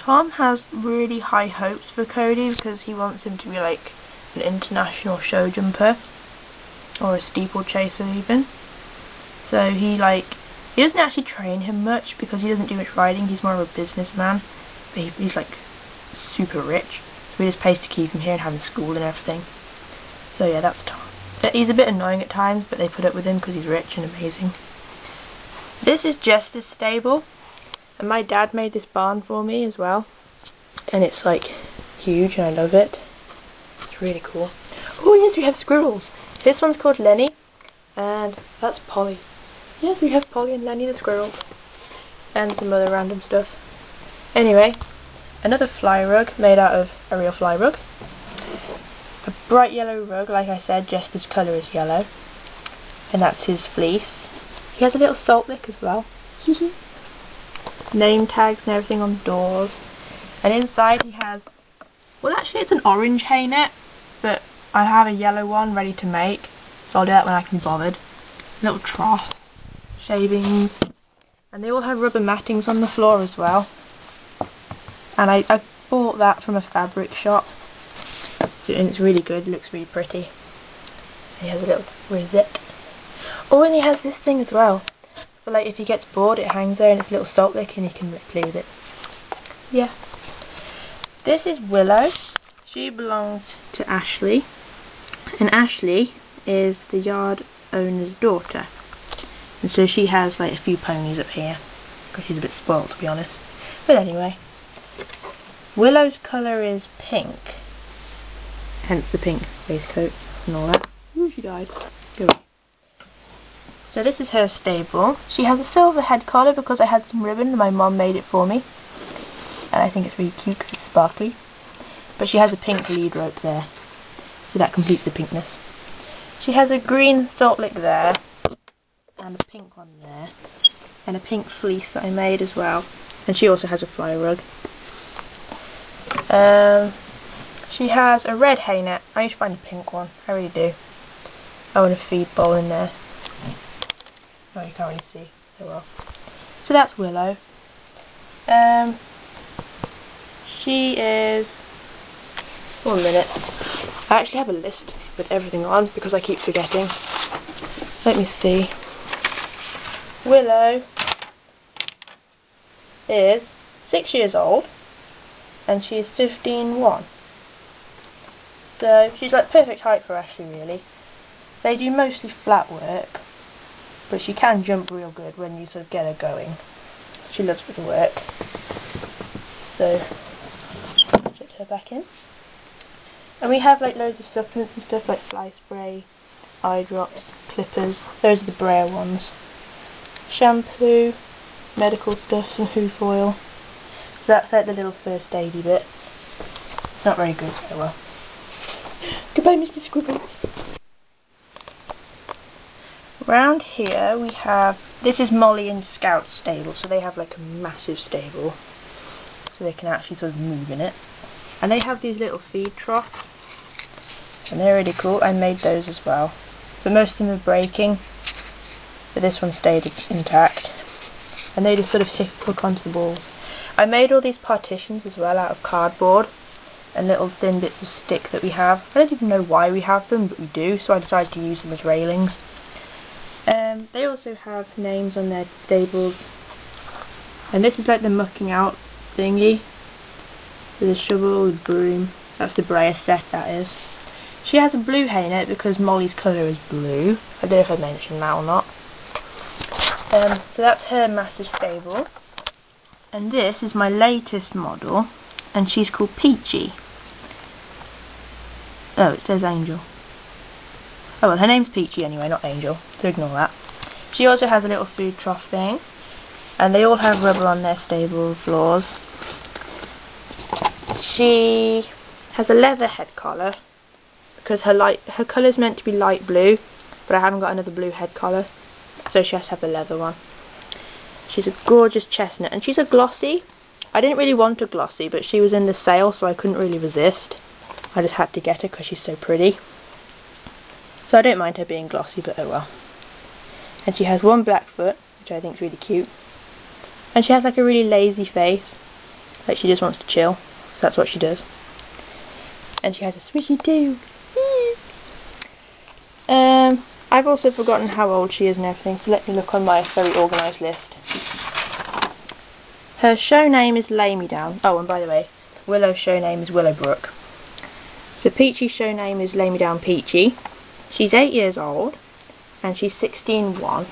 Tom has really high hopes for Cody because he wants him to be like an international show jumper or a steeplechaser even. So he doesn't actually train him much because he doesn't do much riding. He's more of a businessman, but he's like super rich, so he just pays to keep him here and have him school and everything. So yeah, that's Tom. So he's a bit annoying at times, but they put up with him because he's rich and amazing. This is Jester's stable, and my dad made this barn for me as well, and it's like huge and I love it. It's really cool. Oh yes, we have squirrels. This one's called Lenny, and that's Polly. Yes, we have Polly and Lenny the squirrels, and some other random stuff. Anyway, another fly rug made out of a real fly rug. A bright yellow rug, like I said, Jester's colour is yellow, and that's his fleece. He has a little salt lick as well. Name tags and everything on the doors. And inside he has, well actually it's an orange hay net, but I have a yellow one ready to make, so I'll do that when I can be bothered. Little trough, shavings, and they all have rubber mattings on the floor as well. And I bought that from a fabric shop, so and it's really good, it looks really pretty. He has a little rosette. Oh, and he has this thing as well. But like if he gets bored, it hangs there and it's a little salt lick and he can play with it. Yeah. This is Willow. She belongs to Ashley. And Ashley is the yard owner's daughter. And so she has like a few ponies up here. Because she's a bit spoilt, to be honest. But anyway. Willow's colour is pink. Hence the pink waistcoat and all that. Ooh, she died. Go away. So this is her stable. She has a silver head collar because I had some ribbon and my mum made it for me. And I think it's really cute because it's sparkly. But she has a pink lead rope there. So that completes the pinkness. She has a green salt lick there. And a pink one there. And a pink fleece that I made as well. And she also has a fly rug. She has a red hay net. I need to find a pink one. I really do. I want a feed bowl in there. Oh, you can't really see. Oh well. So that's Willow. She is... 1 minute. I actually have a list with everything on because I keep forgetting. Let me see. Willow is 6 years old and she's 15'1". So she's like perfect height for Ashley really. They do mostly flat work, but she can jump real good when you sort of get her going. She loves the work. So, put her back in. And we have like loads of supplements and stuff like fly spray, eye drops, clippers. Those are the Breyer ones. Shampoo, medical stuff, some hoof oil. So that's like the little first aidy bit. It's not very good, oh well. Goodbye, Mr. Scribble. Around here we have, this is Molly and Scout's stable, so they have like a massive stable, so they can actually sort of move in it. And they have these little feed troughs, and they're really cool. I made those as well, but most of them are breaking, but this one stayed intact. And they just sort of hook onto the walls. I made all these partitions as well out of cardboard and little thin bits of stick that we have. I don't even know why we have them, but we do, so I decided to use them as railings. They also have names on their stables, and this is like the mucking out thingy with a shovel, with broom. That's the Breyer set, that is. She has a blue hay net because Molly's colour is blue. I don't know if I mentioned that or not. So that's her massive stable, and this is my latest model, and she's called Peachy. Oh, it says Angel. Oh well, her name's Peachy anyway, not Angel, so ignore that. She also has a little food trough thing, and they all have rubber on their stable floors. She has a leather head collar because her colour's meant to be light blue, but I haven't got another blue head collar, so she has to have the leather one. She's a gorgeous chestnut, and she's a glossy. I didn't really want a glossy, but she was in the sale, so I couldn't really resist. I just had to get her because she's so pretty. So I don't mind her being glossy, but oh well. And she has one black foot, which I think is really cute. And she has like a really lazy face. Like she just wants to chill, so that's what she does. And she has a swishy too. I've also forgotten how old she is and everything, so let me look on my very organised list. Her show name is Lay Me Down. Oh, and by the way, Willow's show name is Willowbrook. So Peachy's show name is Lay Me Down Peachy. She's 8 years old, and she's 16-1.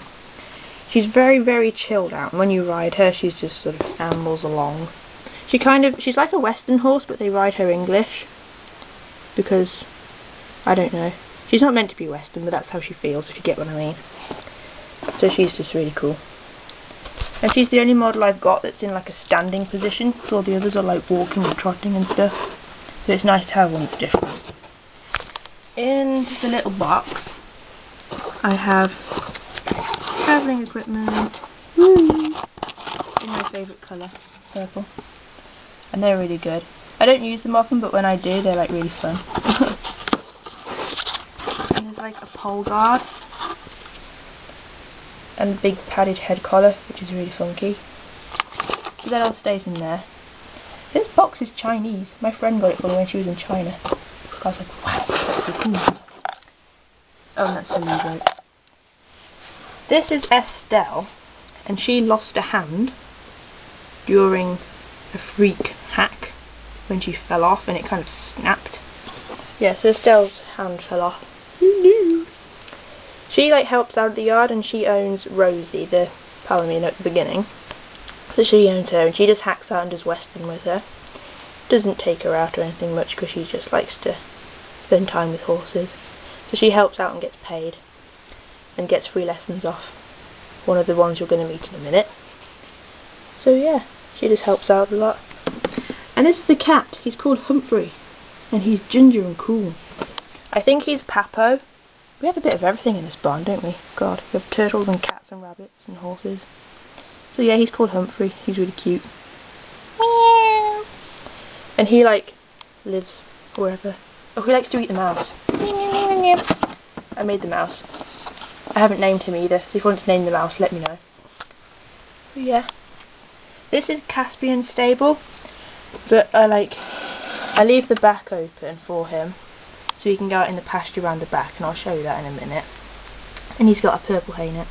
She's very, very chilled out. When you ride her, she's just sort of ambles along. She's like a Western horse, but they ride her English. Because, I don't know. She's not meant to be Western, but that's how she feels, if you get what I mean. So she's just really cool. And she's the only model I've got that's in like a standing position, because all the others are like walking and trotting and stuff. So it's nice to have one that's different. In the little box, I have travelling equipment. Woo! In my favourite colour, purple. And they're really good. I don't use them often, but when I do, they're like really fun. And there's like a pole guard. And a big padded head collar, which is really funky. So that all stays in there. This box is Chinese. My friend got it for me when she was in China. I was like, wow, that's so cool. Oh, and that's a new rope. This is Estelle, and she lost a hand during a freak hack when she fell off and it kind of snapped. Yeah, so Estelle's hand fell off. She like helps out at the yard, and she owns Rosie, the Palomino at the beginning. So she owns her, and she just hacks out and does Western with her. Doesn't take her out or anything much, because she just likes to spend time with horses. So she helps out and gets paid, and gets free lessons off one of the ones you're going to meet in a minute. So yeah, she just helps out a lot. And this is the cat. He's called Humphrey, and he's ginger and cool. I think he's Papo. We have a bit of everything in this barn, don't we? God, we have turtles and cats and rabbits and horses. So yeah, he's called Humphrey. He's really cute. Meow. And he like lives wherever. Oh, he likes to eat the mouse. Meow. I made the mouse. I haven't named him either, so if you want to name the mouse, let me know. So yeah. This is Caspian's stable, but I leave the back open for him, so he can go out in the pasture around the back, and I'll show you that in a minute. And he's got a purple hay net.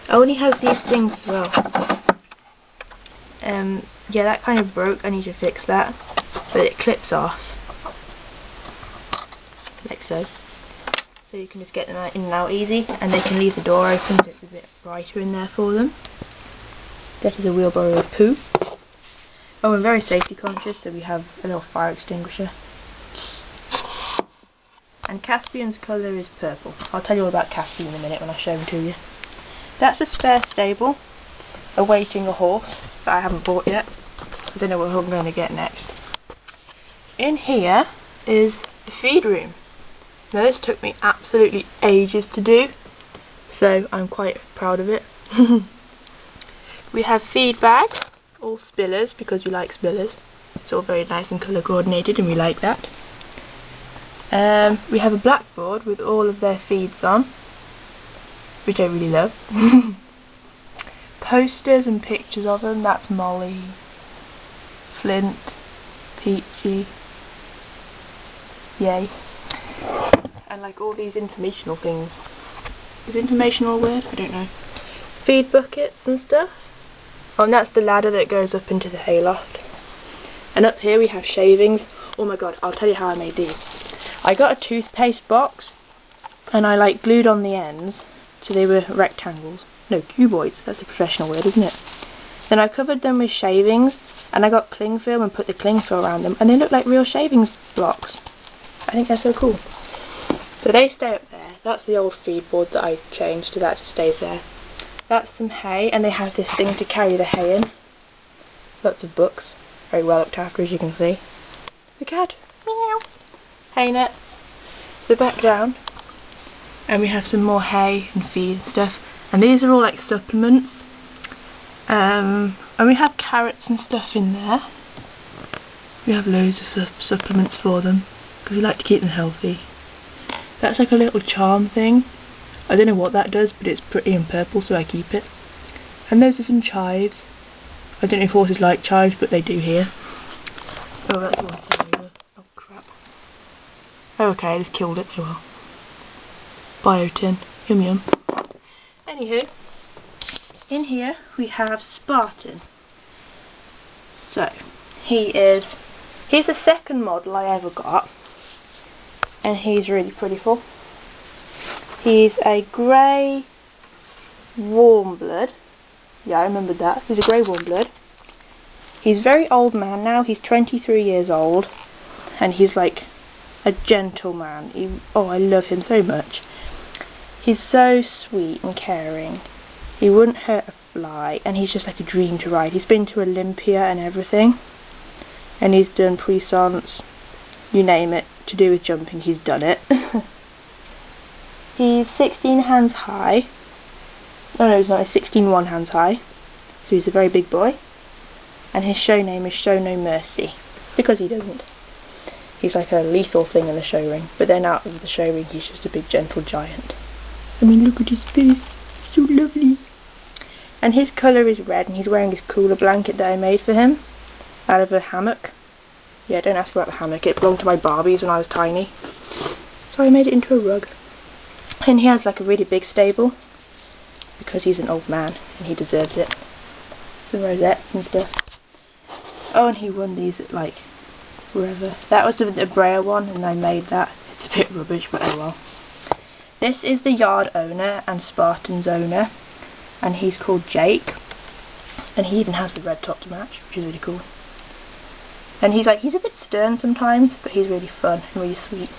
Oh, and he has these things as well. Yeah, that kind of broke. I need to fix that. But it clips off. Like so. So you can just get them out in and out easy, and they can leave the door open so it's a bit brighter in there for them. That is a wheelbarrow of poo. Oh, I'm very safety conscious, so we have a little fire extinguisher. And Caspian's colour is purple. I'll tell you all about Caspian in a minute when I show him to you. That's a spare stable, awaiting a horse that I haven't bought yet. I don't know what I'm going to get next. In here is the feed room. Now this took me absolutely ages to do, so I'm quite proud of it. We have feed bags, all spillers, because we like spillers. It's all very nice and colour coordinated, and we like that. We have a blackboard with all of their feeds on, which I really love. Posters and pictures of them. That's Molly, Flint, Peachy, yay. And like all these informational things. Is informational a word? I don't know. Feed buckets and stuff. Oh, and that's the ladder that goes up into the hayloft. And up here we have shavings. Oh my god, I'll tell you how I made these. I got a toothpaste box, and I like glued on the ends so they were rectangles. No, cuboids, that's a professional word, isn't it? Then I covered them with shavings, and I got cling film and put the cling film around them, and they look like real shavings blocks. I think they're so cool. So they stay up there. That's the old feed board that I changed, so that just stays there. That's some hay, and they have this thing to carry the hay in. Lots of books. Very well looked after, as you can see. The cat. Meow. Hay nets. So back down, and we have some more hay and feed and stuff. And these are all like supplements. And we have carrots and stuff in there. We have loads of supplements for them, because we like to keep them healthy. That's like a little charm thing. I don't know what that does, but it's pretty and purple, so I keep it. And those are some chives. I don't know if horses like chives, but they do here. Oh, that's one thing over. Oh, crap. Oh, okay, I just killed it. Oh well. Biotin. Yum yum. Anywho, in here we have Spartan. So, he's the second model I ever got. And he's really prettiful. He's a grey warm blood. Yeah, I remembered that. He's a grey warm blood. He's a very old man now. He's 23 years old. And he's like a gentleman. Oh, I love him so much. He's so sweet and caring. He wouldn't hurt a fly. And he's just like a dream to ride. He's been to Olympia and everything. And he's done puissance. You name it. To do with jumping, he's done it. He's 16 hands high. Oh no, he's not. He's 16 one hands high. So he's a very big boy. And his show name is Show No Mercy. Because he doesn't. He's like a lethal thing in the show ring. But then out of the show ring, he's just a big gentle giant. I mean, look at his face. So lovely. And his colour is red, and he's wearing his cooler blanket that I made for him. Out of a hammock. Yeah, don't ask about the hammock. It belonged to my Barbies when I was tiny. So I made it into a rug. And he has like a really big stable. Because he's an old man, and he deserves it. Some rosettes and stuff. Oh, and he won these at like wherever. That was the Breyer one, and I made that. It's a bit rubbish, but oh well. This is the yard owner and Spartan's owner, and he's called Jake. And he even has the red top to match, which is really cool. And he's a bit stern sometimes, but he's really fun and really sweet.